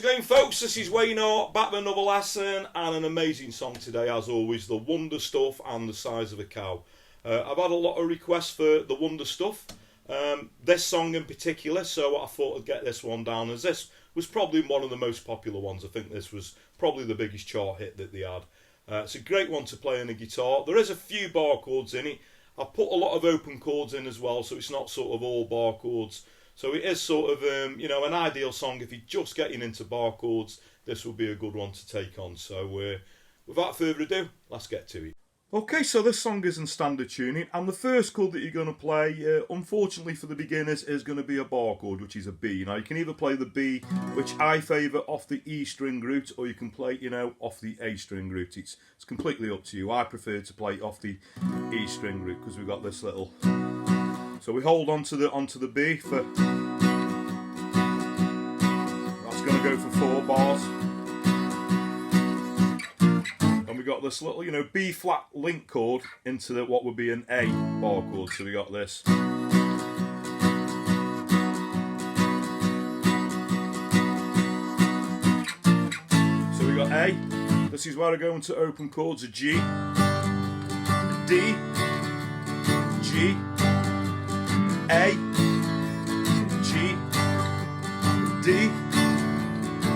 it going, folks? This is Wayne Hart, back with another lesson and an amazing song today, as always, The Wonder Stuff and The Size of a Cow. I've had a lot of requests for The Wonder Stuff, this song in particular, so I thought I'd get this one down, as this was probably one of the most popular ones. I think this was probably the biggest chart hit that they had. It's a great one to play on a guitar. There is a few bar chords in it. I've put a lot of open chords in as well, so it's not sort of all bar chords. So it is sort of, an ideal song. If you're just getting into bar chords, this will be a good one to take on. So without further ado, let's get to it. Okay, so this song is in standard tuning, and the first chord that you're going to play, unfortunately for the beginners, is going to be a bar chord, which is a B. Now, you can either play the B, which I favour, off the E string root, or you can play, off the A string root. It's completely up to you. I prefer to play off the E string root, because we've got this little... So we hold onto the B for... That's going to go for 4 bars. And we got this little, B flat link chord into what would be an A bar chord. So we got this. So we got A. This is where I go into open chords: a G, a D, G, A, G, D.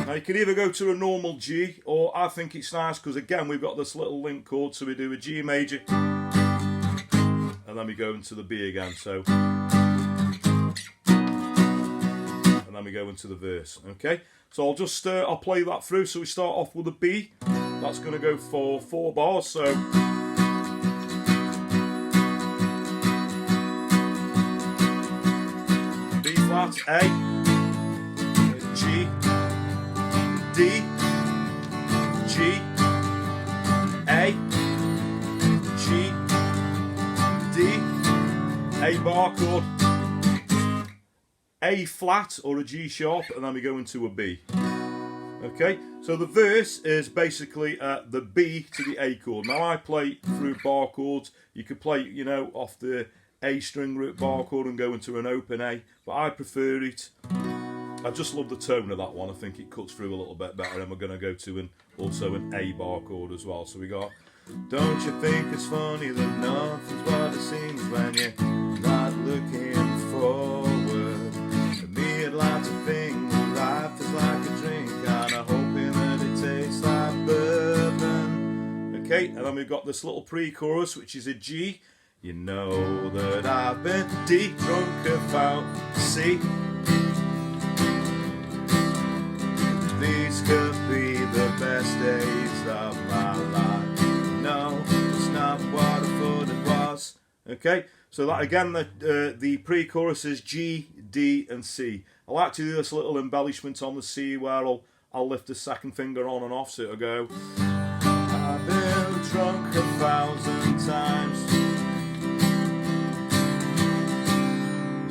Now you can either go to a normal G, or I think it's nice because again we've got this little link chord, so we do a G major and then we go into the B again, so, and then we go into the verse. Okay, so I'll play that through. So we start off with a B. That's going to go for 4 bars, so B flat, A, G, D, G, A, G, D, A bar chord, A flat or a G sharp, and then we go into a B. Okay, so the verse is basically the B to the A chord. Now I play through bar chords. You could play, off the A string root bar chord and go into an open A, but I prefer it. I just love the tone of that one. I think it cuts through a little bit better, and we're going to go to also an A bar chord as well. So we got, don't you think it's funny that nothing's what it seems when you're not looking forward? To me I'd like to think that life is like a drink, and I'm hoping that it tastes like bourbon. Okay, and then we've got this little pre-chorus, which is a G. You know that I've been deep drunk about C. These could be the best days of my life. No, it's not what I thought it was. Okay, so that again, the pre-chorus is G, D, and C. I like to do this little embellishment on the C where I'll lift the second finger on and off, so it'll go. I've been drunk 1,000 times.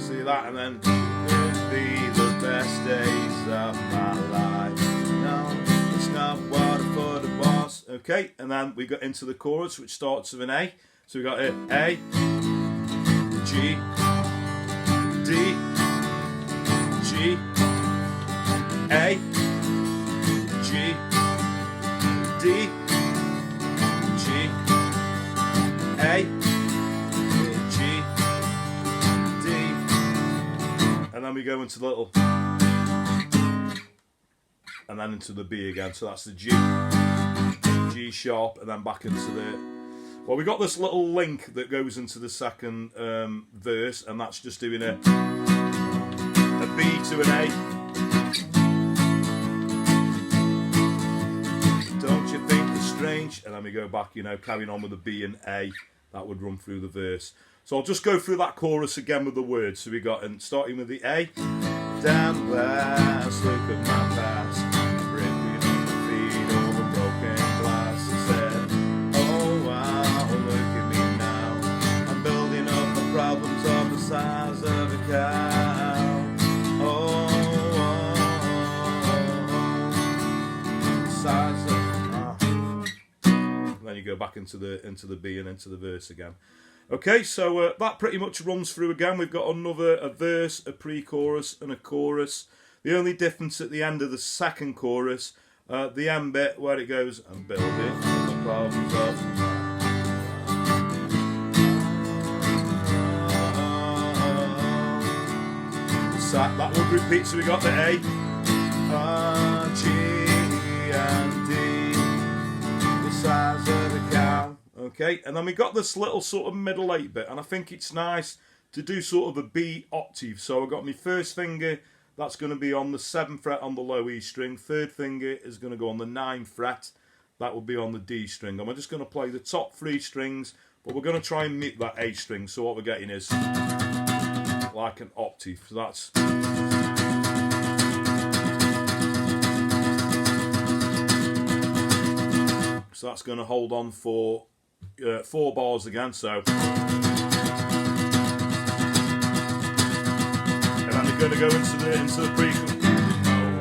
See that, and then it'd be the best days of my life. No, it's not what I thought it was. Okay, and then we got into the chorus, which starts with an A. So we got it: A, G, D, G, A, G, D, G, A, G, D, and then we go into the little, and then into the B again. So that's the G, G sharp, and then back into the... Well, we got this little link that goes into the second verse, and that's just doing a B to an A. Don't you think it's strange? And then we go back, carrying on with the B and A. That would run through the verse. So I'll just go through that chorus again with the words. So we got, and starting with the A. Down last, look at my past, ripping on my feet over broken glass. I said, oh wow, look at me now, I'm building up my problems of the size of a cow. Oh, size of then you go back into the B and into the verse again. Okay, so that pretty much runs through again. We've got a verse, a pre-chorus, and a chorus. The only difference at the end of the second chorus, the end bit where it goes, and build it, the problems up. That would repeat, so we got the A, G, and D, the size of the cow. Okay, and then we got this little sort of middle 8 bit, and I think it's nice to do sort of a B octave. So I've got my first finger, that's going to be on the 7th fret on the low E string. Third finger is going to go on the 9th fret, that will be on the D string. And we're just going to play the top 3 strings, but we're going to try and mute that A string. So what we're getting is like an octave. So that's... So that's going to hold on for 4 bars again. So, and then we're going to go into the pre-chorus.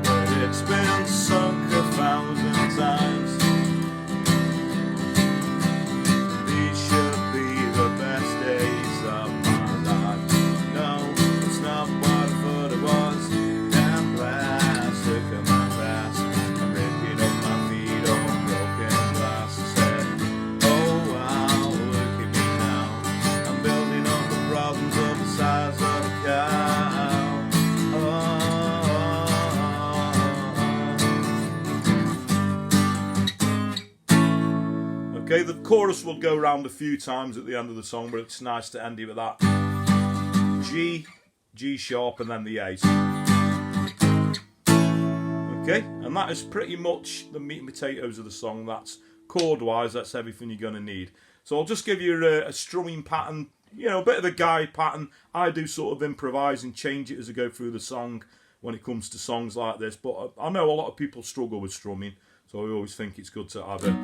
Oh, it's been sunk 1,000 times. These should be the best days of my life. No, it's not what I thought it was. Damn plastic in my past. I'm ripping up my feet on broken glass. I said, oh wow, look at me now. I'm building up the problems of the size of a cow. Okay, the chorus will go around a few times at the end of the song, but it's nice to end it with that G, G sharp, and then the A. Okay, and that is pretty much the meat and potatoes of the song. That's chord-wise, that's everything you're going to need. So I'll just give you a strumming pattern, you know, a bit of a guide pattern. I do sort of improvise and change it as I go through the song when it comes to songs like this, but I know a lot of people struggle with strumming, so I always think it's good to have it.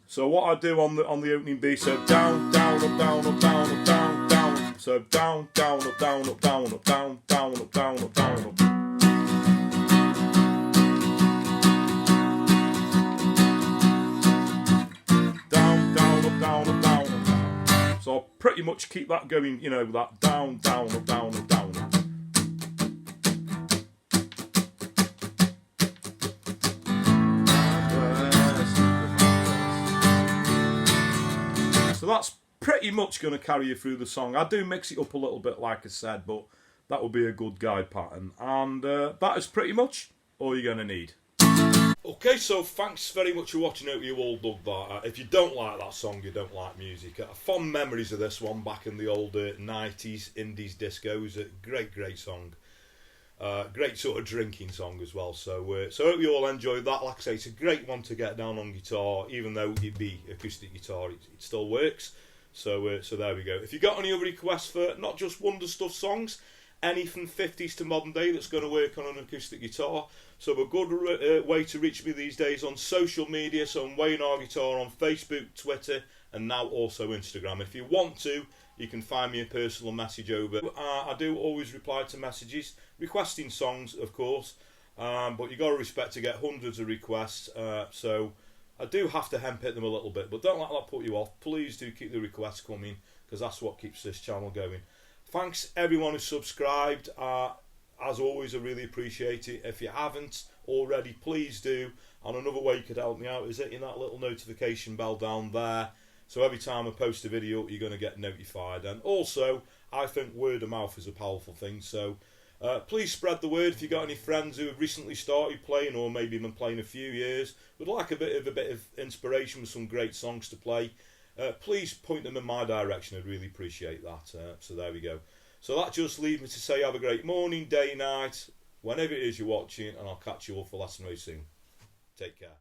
So what I do on the opening B, so down, down, up, down, up, down, up, down, down. So down, down, up, down, up, down, up, down, down, up, down, up, down, up. Down, down, up, down, up, down, up, down. So I'll pretty much keep that going, you know, that down, down, up, down, up, down, up. So that's pretty much going to carry you through the song. I do mix it up a little bit, like I said, but that will be a good guide pattern. And that is pretty much all you're going to need. Okay, so thanks very much for watching. I hope you all dug that. If you don't like that song, you don't like music. Fond memories of this one back in the old 90s, Indies discos. Great, great song. Great sort of drinking song as well. So I hope you all enjoyed that. Like I say, it's a great one to get down on guitar, even though it be acoustic guitar, it still works. So there we go. If you got any other requests for not just Wonder Stuff songs, anything 50s to modern day that's going to work on an acoustic guitar, so a good way to reach me these days on social media. So I'm Wayne R Guitar on Facebook, Twitter, and now also Instagram. If you want to, you can find me a personal message over. I do always reply to messages requesting songs, of course, but you got to respect to get hundreds of requests. So I do have to handpick them a little bit, but don't let that put you off. Please do keep the requests coming, because that's what keeps this channel going. Thanks everyone who subscribed. As always, I really appreciate it. If you haven't already, please do. And another way you could help me out is hitting that little notification bell down there. So every time I post a video, you're going to get notified. And also, I think word of mouth is a powerful thing. So please spread the word. If you've got any friends who have recently started playing, or maybe been playing a few years, would like a bit of inspiration with some great songs to play, please point them in my direction. I'd really appreciate that. So there we go. So that just leaves me to say have a great morning, day, night, whenever it is you're watching, and I'll catch you all for lesson very soon. Take care.